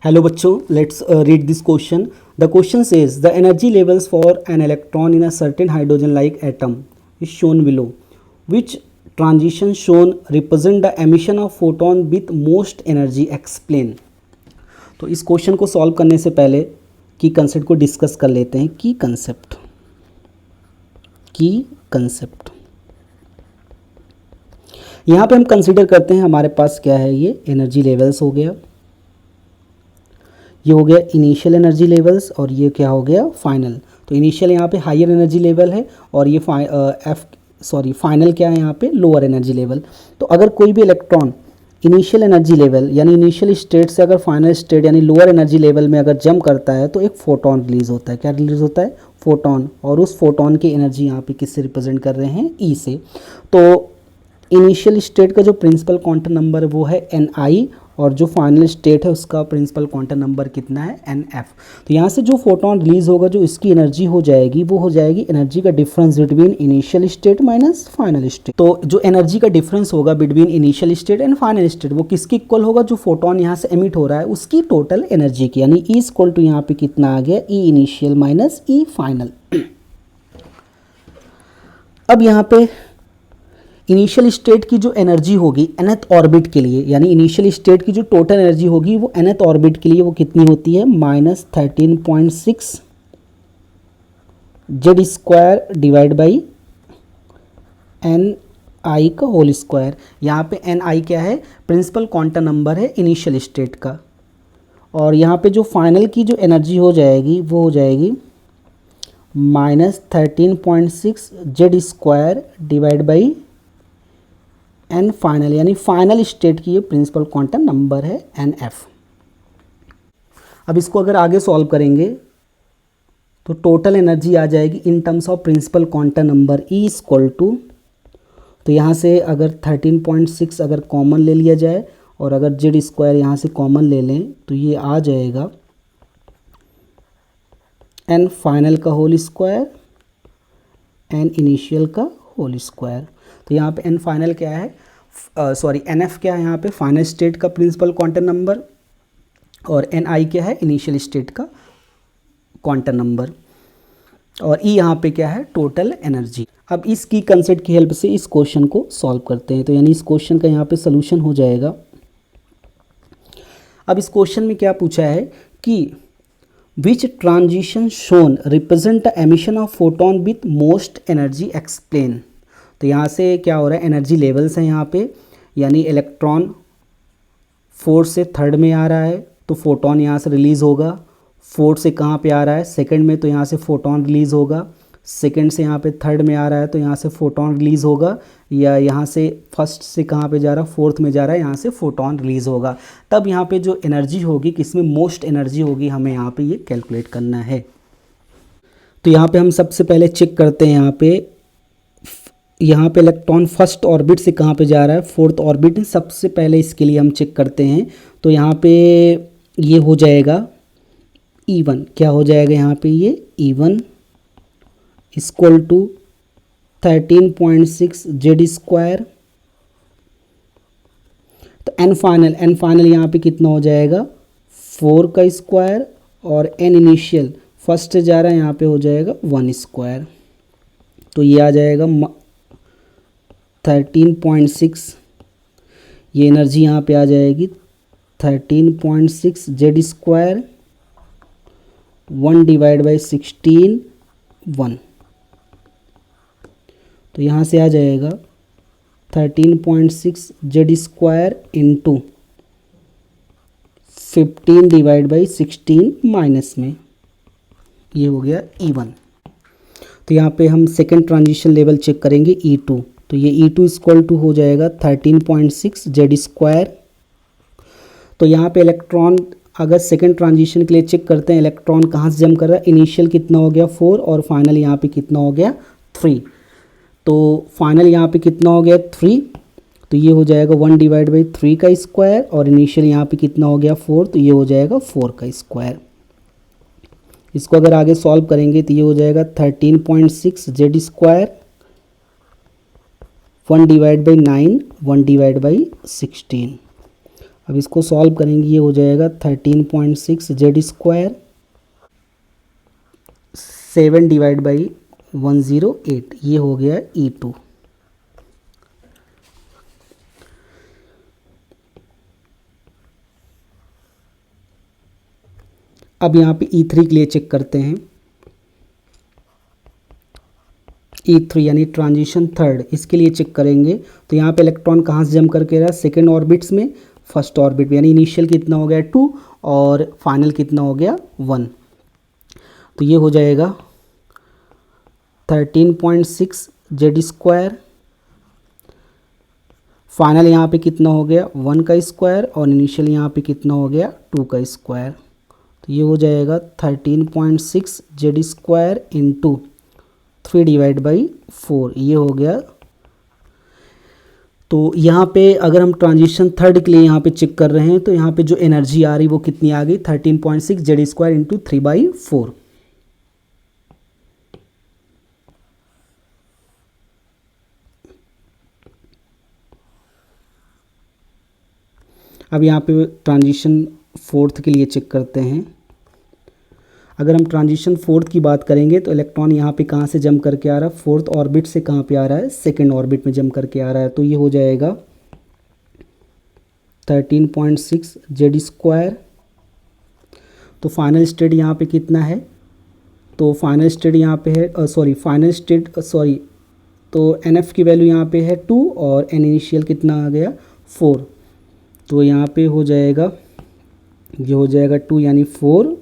Hello बच्चों, let's read this question. The question says the energy levels for an electron in a certain hydrogen like atom is shown below. Which transition shown represent the emission of photon with most energy explain. तो इस question को solve करने से पहले की concept को discuss कर लेते हैं. की कंसेप्ट यहाँ पे हम कंसिडर करते हैं. हमारे पास क्या है, ये एनर्जी लेवल्स हो गया, ये हो गया इनिशियल एनर्जी लेवल्स, और ये क्या हो गया, फाइनल. तो इनिशियल यहाँ पे हायर एनर्जी लेवल है, और ये फाइनल क्या है यहाँ पे, लोअर एनर्जी लेवल. तो अगर कोई भी इलेक्ट्रॉन इनिशियल एनर्जी लेवल यानी इनिशियल स्टेट से अगर फाइनल स्टेट यानी लोअर एनर्जी लेवल में अगर जंप करता है तो एक फोटोन रिलीज होता है. क्या रिलीज होता है, फोटोन. और उस फोटोन की एनर्जी यहाँ पे किससे रिप्रेजेंट कर रहे हैं, ई से. तो इनिशियल स्टेट का जो प्रिंसिपल क्वांटम नंबर है वो है Ni, और जो फाइनल स्टेट है उसका प्रिंसिपल क्वांटम नंबर कितना है, Nf. तो यहाँ से जो फोटोन रिलीज होगा, जो इसकी एनर्जी हो जाएगी, वो हो जाएगी एनर्जी का difference between initial state minus final state. तो जो एनर्जी का डिफरेंस होगा between initial state and final state, वो किसकी इक्वल होगा, जो फोटोन यहाँ से एमिट हो रहा है उसकी टोटल एनर्जी की. यानी ई इक्वल टू यहाँ पे कितना आ गया, ई इनिशियल माइनस ई फाइनल. अब यहाँ पे इनिशियल स्टेट की जो एनर्जी होगी nth ऑर्बिट के लिए, यानी इनिशियल स्टेट की जो टोटल एनर्जी होगी वो nth ऑर्बिट के लिए वो कितनी होती है, -13.6 Z square divide by Ni का होल स्क्वायर. यहाँ पे Ni क्या है, प्रिंसिपल क्वांटम नंबर है इनिशियल स्टेट का. और यहाँ पे जो फाइनल की जो एनर्जी हो जाएगी वो हो जाएगी -13.6 Z square divide by N final, यानी फाइनल स्टेट की ये प्रिंसिपल क्वांटम नंबर है Nf. अब इसको अगर आगे सॉल्व करेंगे तो टोटल एनर्जी आ जाएगी in terms of principal quantum number E equal to, तो यहाँ से अगर 13.6 अगर कॉमन ले लिया जाए और अगर जेड स्क्वायर यहाँ से कॉमन ले लें तो ये आ जाएगा एन फाइनल का होल स्क्वायर एन इनिशियल का होल स्क्वायर. तो यहाँ पे एन फाइनल क्या है, Nf क्या है यहाँ पे, फाइनल स्टेट का प्रिंसिपल क्वांटम नंबर, और Ni क्या है, इनिशियल स्टेट का क्वांटम नंबर, और E यहाँ पे क्या है, टोटल एनर्जी. अब इस की कंसेप्ट की हेल्प से इस क्वेश्चन को सॉल्व करते हैं. तो यानी इस क्वेश्चन का यहाँ पे सोल्यूशन हो जाएगा. अब इस क्वेश्चन में क्या पूछा है कि विच transition shown represent the emission of photon with most energy explain. तो यहाँ से क्या हो रहा है, एनर्जी लेवल्स हैं यहाँ पे, यानी इलेक्ट्रॉन फोर्थ से थर्ड में आ रहा है तो फोटोन यहाँ से रिलीज़ होगा. फोर्थ से कहाँ पे आ रहा है, सेकंड में, तो यहाँ से फोटोन रिलीज़ होगा. सेकंड से यहाँ पे थर्ड में आ रहा है तो यहाँ से फोटोन रिलीज़ होगा. या यहाँ से फर्स्ट से कहाँ पे जा रहा है, फोर्थ में जा रहा है, यहाँ से फोटोन रिलीज़ होगा. तब यहाँ पे जो एनर्जी होगी, किसमें मोस्ट एनर्जी होगी, हमें यहाँ पे ये कैलकुलेट करना है. तो यहाँ पे हम सबसे पहले चेक करते हैं. यहाँ पे इलेक्ट्रॉन फर्स्ट ऑर्बिट से कहाँ पे जा रहा है, फोर्थ ऑर्बिट. सबसे पहले इसके लिए हम चेक करते हैं. तो यहाँ पे ये हो जाएगा E1. क्या हो जाएगा यहाँ पे, ये E1 equal to 13.6 Z square. तो एन फाइनल यहाँ पे कितना हो जाएगा, 4 का स्क्वायर, और एन इनिशियल फर्स्ट से जा रहा है यहाँ पे हो जाएगा 1 स्क्वायर. तो ये आ जाएगा 13.6, ये एनर्जी यहाँ पे आ जाएगी 13.6 जेड स्क्वायर 1 डिवाइड बाई 16 1. तो यहाँ से आ जाएगा 13.6 Z square into 15 divide by 16 minus में, ये हो गया E1. तो यहाँ पे हम सेकेंड ट्रांजिशन लेवल चेक करेंगे E2. तो ये E2 इक्वल टू हो जाएगा 13.6 जेड स्क्वायर. तो यहाँ पे इलेक्ट्रॉन अगर सेकेंड ट्रांजिशन के लिए चेक करते हैं, इलेक्ट्रॉन कहाँ से जंप कर रहा है, इनिशियल कितना हो गया 4, और फाइनल यहाँ पे कितना हो गया 3. तो फाइनल यहाँ पे कितना हो गया 3, तो ये हो जाएगा 1 डिवाइड बाई 3 का स्क्वायर, और इनिशियल यहाँ पे कितना हो गया 4, तो ये हो जाएगा 4 का स्क्वायर. इसको अगर आगे सॉल्व करेंगे तो ये हो जाएगा 13.6 Z square 1 divide by 9 1 divide by 16. अब इसको सॉल्व करेंगे, ये हो जाएगा 13.6 जेड स्क्वायर 7 डिवाइड बाई 108, ये हो गया E2। अब यहाँ पे E3 के लिए चेक करते हैं। E3 यानी ट्रांजिशन थर्ड, इसके लिए चेक करेंगे तो यहाँ पे इलेक्ट्रॉन कहाँ से जंप करके रहा है, सेकेंड ऑर्बिट्स में, फर्स्ट ऑर्बिट में, यानी इनिशियल कितना हो गया 2 और फाइनल कितना हो गया 1। तो ये हो जाएगा 13.6 जेड स्क्वायर, फाइनल यहाँ पे कितना हो गया 1 का स्क्वायर और इनिशियल यहाँ पे कितना हो गया 2 का स्क्वायर। तो ये हो जाएगा 13.6 Z square into 3 divide by 4, ये हो गया। तो यहाँ पे अगर हम ट्रांजिशन थर्ड के लिए यहाँ पे चेक कर रहे हैं तो यहाँ पे जो एनर्जी आ रही वो कितनी आ गई 13.6 जेड स्क्वायर इंटू 3/4। अब यहाँ पे ट्रांजिशन फोर्थ के लिए चेक करते हैं। अगर हम ट्रांजिशन फोर्थ की बात करेंगे तो इलेक्ट्रॉन यहाँ पे कहाँ से जंप करके आ रहा है, फोर्थ ऑर्बिट से कहाँ पे आ रहा है, सेकेंड ऑर्बिट में जंप करके आ रहा है। तो ये हो जाएगा 13.6 जेड स्क्वायर। तो फाइनल स्टेट यहाँ पे कितना है, तो फाइनल स्टेट यहाँ पे है तो NF की वैल्यू यहाँ पे है 2 और N इनिशियल कितना आ गया 4। तो यहाँ पे हो जाएगा, ये हो जाएगा 2 यानी 4,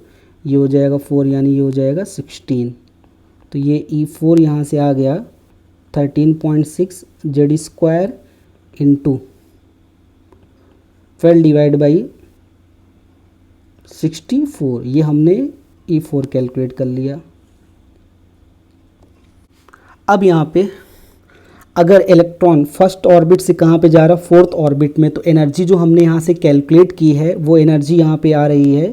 ये हो जाएगा 4 यानी ये हो जाएगा 16। तो ये E4 यहाँ से आ गया 13.6 Z square into 12 divide by 64, ये हमने E4 कैलकुलेट कर लिया। अब यहाँ पे अगर इलेक्ट्रॉन फर्स्ट ऑर्बिट से कहाँ पे जा रहा है, फोर्थ ऑर्बिट में, तो एनर्जी जो हमने यहाँ से कैलकुलेट की है वो एनर्जी यहाँ पे आ रही है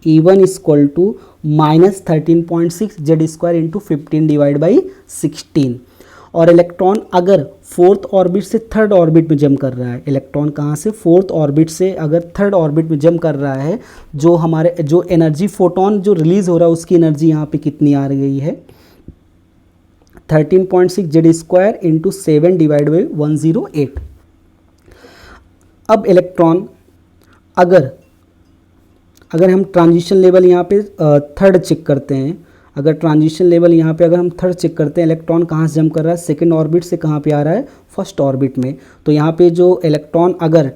E1 equal to -13.6 Z square into 15 divide by 16। और इलेक्ट्रॉन अगर फोर्थ ऑर्बिट से थर्ड ऑर्बिट में जंप कर रहा है, इलेक्ट्रॉन कहाँ से फोर्थ ऑर्बिट से अगर थर्ड ऑर्बिट में जंप कर रहा है, जो एनर्जी फोटोन जो रिलीज हो रहा है उसकी एनर्जी यहाँ पे कितनी आ रही है 13.6 Z square into 7 divide by 108। अब इलेक्ट्रॉन अगर हम ट्रांजिशन लेवल यहाँ पे थर्ड चेक करते हैं, अगर ट्रांजिशन लेवल यहाँ पे अगर हम थर्ड चेक करते हैं, इलेक्ट्रॉन कहाँ से जंप कर रहा है, सेकेंड ऑर्बिट से कहाँ पे आ रहा है, फर्स्ट ऑर्बिट में। तो यहाँ पे जो इलेक्ट्रॉन अगर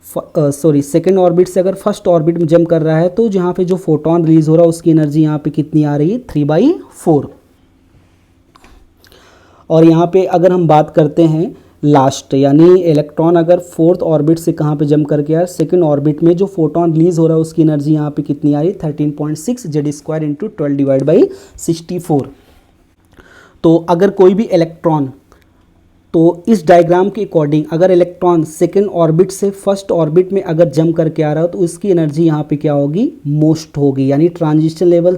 सेकेंड ऑर्बिट से अगर फर्स्ट ऑर्बिट में जंप कर रहा है तो जहाँ पे जो फोटोन रिलीज हो रहा है उसकी एनर्जी यहाँ पे कितनी आ रही है 3/4। और यहाँ पे अगर हम बात करते हैं लास्ट, यानी इलेक्ट्रॉन अगर फोर्थ ऑर्बिट से कहाँ पे जंप करके आया, सेकेंड ऑर्बिट में, जो फोटोन रिलीज हो रहा है उसकी एनर्जी यहाँ पे कितनी आ रही है 13.6 Z square into 12 divide by 64। तो अगर कोई भी इलेक्ट्रॉन, तो इस डायग्राम के अकॉर्डिंग अगर इलेक्ट्रॉन सेकेंड ऑर्बिट से फर्स्ट ऑर्बिट में अगर जंप करके आ रहा है तो उसकी एनर्जी यहाँ पे क्या होगी, मोस्ट होगी। यानी ट्रांजिशन लेवल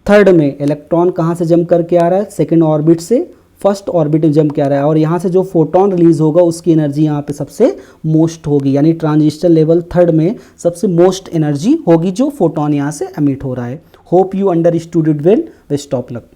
थर्ड में इलेक्ट्रॉन कहाँ से जंप करके आ रहा है, सेकेंड ऑर्बिट से फर्स्ट ऑर्बिट में जंप किया रहा है, और यहाँ से जो फोटोन रिलीज होगा उसकी एनर्जी यहाँ पे सबसे मोस्ट होगी। यानी ट्रांजिस्टर लेवल थर्ड में सबसे मोस्ट एनर्जी होगी जो फोटोन यहाँ से एमिट हो रहा है। Hope you understood it well. Best of luck.